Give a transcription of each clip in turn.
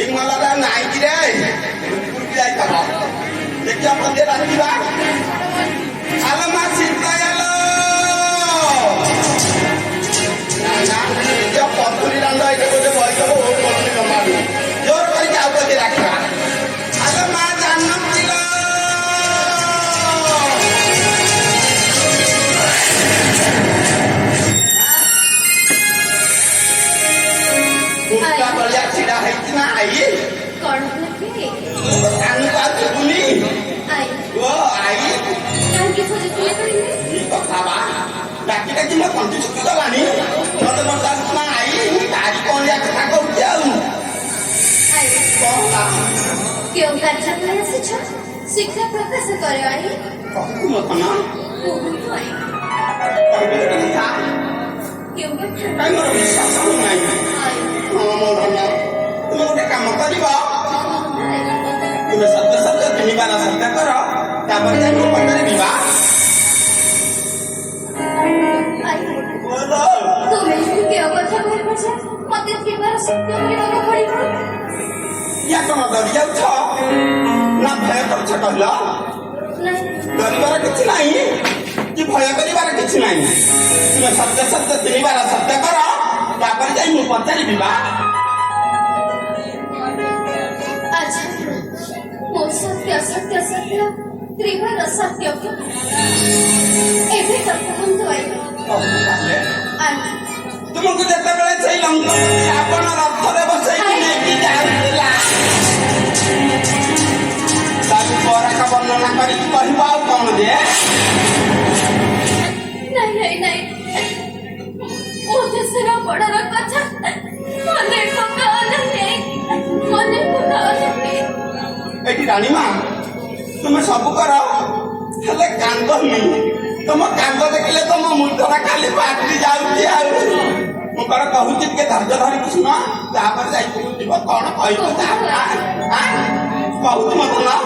এই মালাটা নাই কি রে কি যাইতাম দেখি আপনাদের রাখিবা আলো মা চিন্তা গেল পথুরি রান্না এটা বলতে ভয় করবো ও পথুরি জমাবি জোর করে যাও বলতে রাখিবা আলো মা জান্নাত দিল Buka balik sudah itu naik. Korang lagi. Anu aku bunyi. Ay. Wah, air. Yang kita sudah tadi. Ini apa? Dah kita cuma konti sudah lah ni. Nonton semua air. Tadi kau lihat aku jauh. Ay. Kau tak? Kau kerja kerja sih? Siksa profesor kau ay. Kau cuma kenal. Oh, ay. Kau betul tak? Kau kerja. Kau orang bisa sama main. Ay. Mau nanya. Kamu udah kamu tadi bah? Ay. Kamu satu ini mana satu karo? Kamu jangan lupa dari biba. Ay. Bodoh. তুমি কি অবস্থা করছো মতে কিবার সত্য করিବାକୁ পড়িব Ya kamu dari jauh tak? Nak saya kerja kalau? নাই Daripada kecil ini, di भय गरिबार କିଛି ନାହିଁ ତୁମେ ସତ୍ୟ ସତ୍ୟ ତିନିବାର ସତ୍ୟ କର ତାପରେ ଯାଇ ମୁଁ ପଚାରିବି ବା ଆଚ୍ଛା ମୋ ସତ୍ୟ ସତ୍ୟ ସତ୍ୟ ତ୍ରିବାର ସତ୍ୟ ଏବେ ତ କୁହନ୍ତୁ ଆଜ୍ଞା ତୁମକୁ ଯେତେବେଳେ ସେଇ ଲଙ୍କପତି ଆପଣ ରଥରେ ବସେଇକି ନେଇକି ଯାଉଥିଲା ତାକୁ ପରାକ ବର୍ଣ୍ଣନା କରିକି କହିବ ଆଉ କଣ ଯେ ନାଇଁ ନାଇଁ ନାଇଁ ମୋ ଦେଶର ବଡ଼ର କଥା ମନେ ପକାଅ ନାହିଁ ମନେ ପକାଅ ନାହିଁ ଏଠି ରାଣୀମା ତୁମେ ସବୁ କର ହେଲେ କାନ୍ଦନି ତମ କାନ୍ଦ ଦେଖିଲେ ତମ ମୁଣ୍ଡଟା ଖାଲି ପାଟି ଯାଉଛି ଆଉ ମୁଁ କଣ କହୁଛି ଟିକେ ଧୈର୍ଯ୍ୟ ଧରିକି ଶୁଣ ତାପରେ ଯାଇକି ଯିବ କଣ କହିବ କହୁଛି ମତେ ନା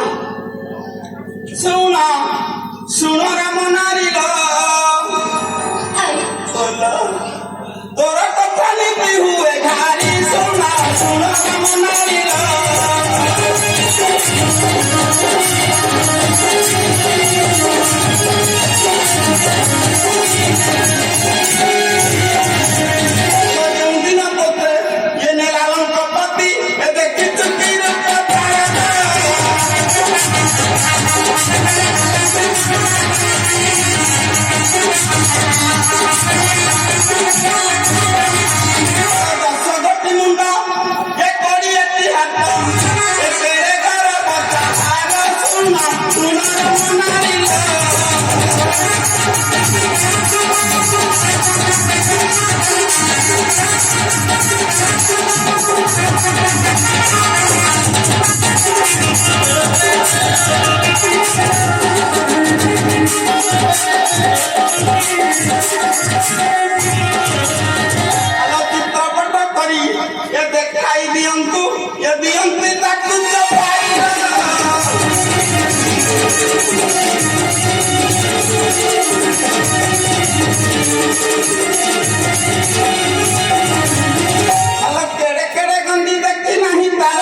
ଶୁଣ ଶୁଣ ରାମ ନାରୀର ତୋର କଥା ଲିପି ହୁଏ ଘାରି ଶୁଣ ଶୁଣ ରାମ ନାରୀର ଦିନ ପୋତେ ଇଏ ନେଲା ଲଙ୍କପତି ଏବେ କିଛି ଦଶଗୋଟି ମୁଣ୍ଡ ଏ କୋଡ଼ିଏଟି ହାତ ଏ ତେରେ ଘର ବଚା ଭାର ଶୁଣ ଶୁଣ ରାମ ନାରୀର ଚିତ୍ରପଟ କରି ଏ ଦେଖାଇ ଦିଅନ୍ତୁ ଏ ଦିଅନ୍ତି ତାକୁ କେଡେ କେଡେ ଗଣ୍ଡି ଦେଖି ନାହିଁ ତାର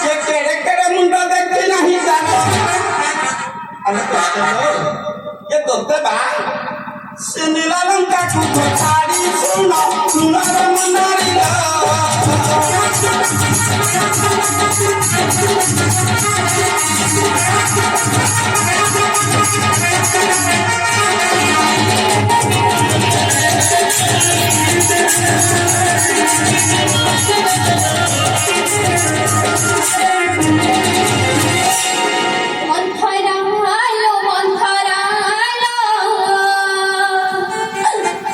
ସେ କେଡେ କେଡେ ମୁଣ୍ଡ ଦେଖି ନାହିଁ ତାର ଏ ତୋତେ ବା ସେ ନୀଳ ଲଙ୍କାକୁ ଛାଡ଼ି ଶୁଣ ଶୁଣ ରାମ ନାରୀର মন্থরা আলো মন্থরা আলো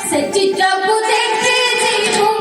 সে চিত্রকু দেখে জীবন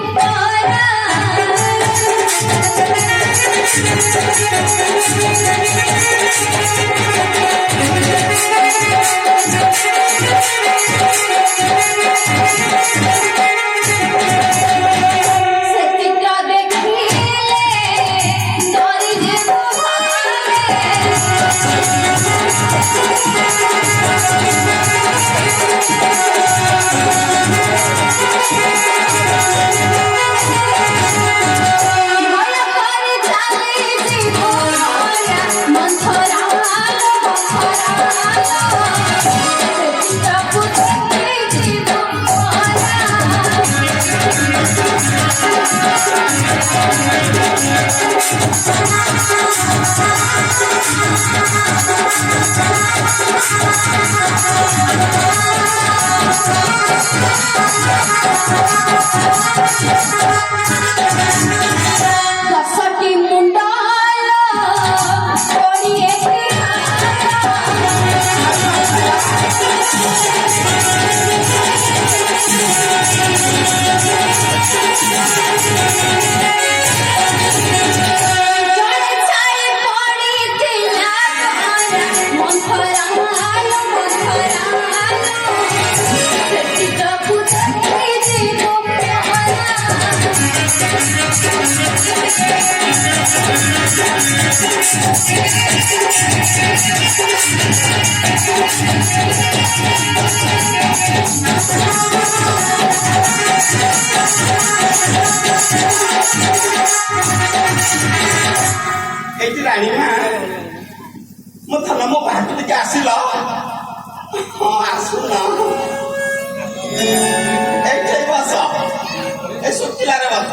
ଏଇଠି ରାଣୀ ମା ମୋ ଧନ ମୋ ବାହାରକୁ ଟିକେ ଆସିଲ ହଁ ଆସୁନ ଏଇଠି ବସ ଏ ଶୁଖିଲାରେ ବସ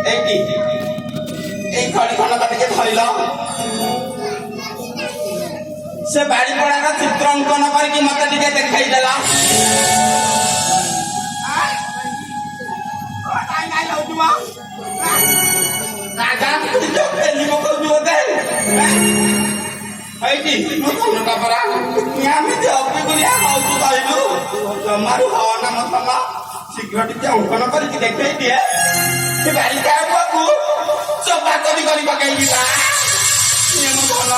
ଏଇଠି ଏଇ ଖଡ଼ି ଖଣ୍ଡକ ଟିକେ ଧରିଲ ସେ ବାଡ଼ିପଡ଼ାର ଚିତ୍ର ଅଙ୍କନ କରିକି ମତେ ଟିକେ ଦେଖେଇଦେଲା ଜମାରୁ ହନା ମତମ ଶୀଘ୍ର ଟିକେ ଅଙ୍କନ କରିକି ଦେଖେଇ ଦିଏ ସେ ବାଳିକା ପୁଅକୁ ଚୋପା କରି ପକେଇବି ଭଲ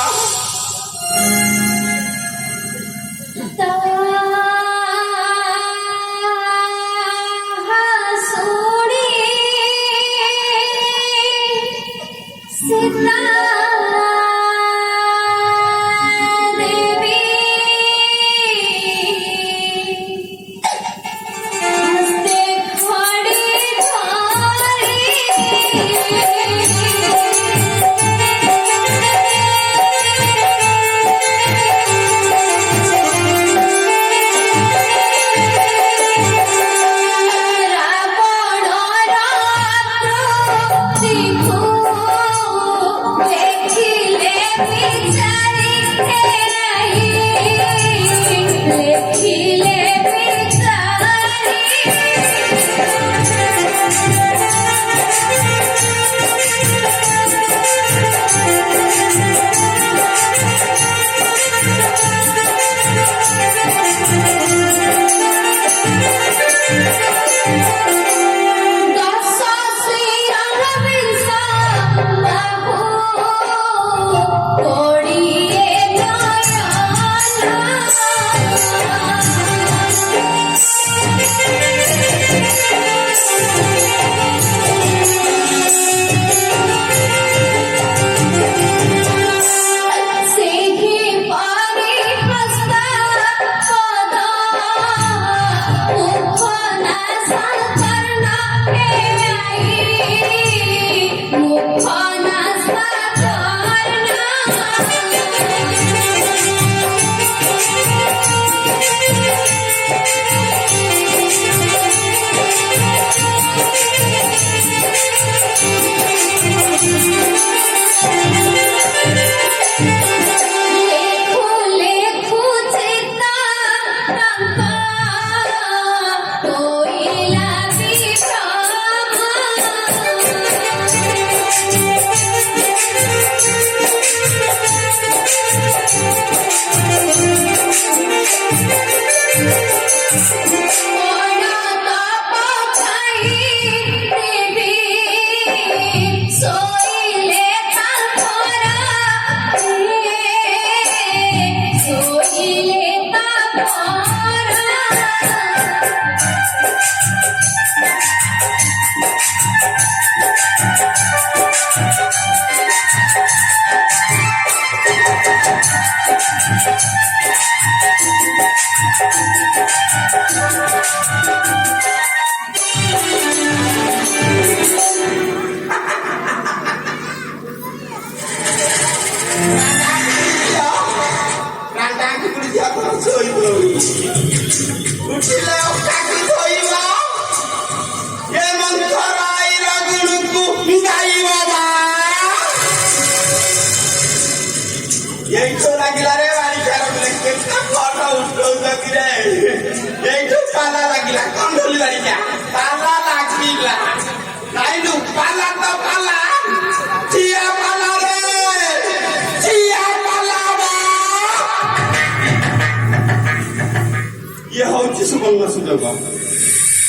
ସୁବର୍ଣ୍ଣ ସୁଯୋଗ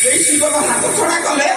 ଏଇ ସୁଯୋଗ ହାତ ଛଡା କଲେ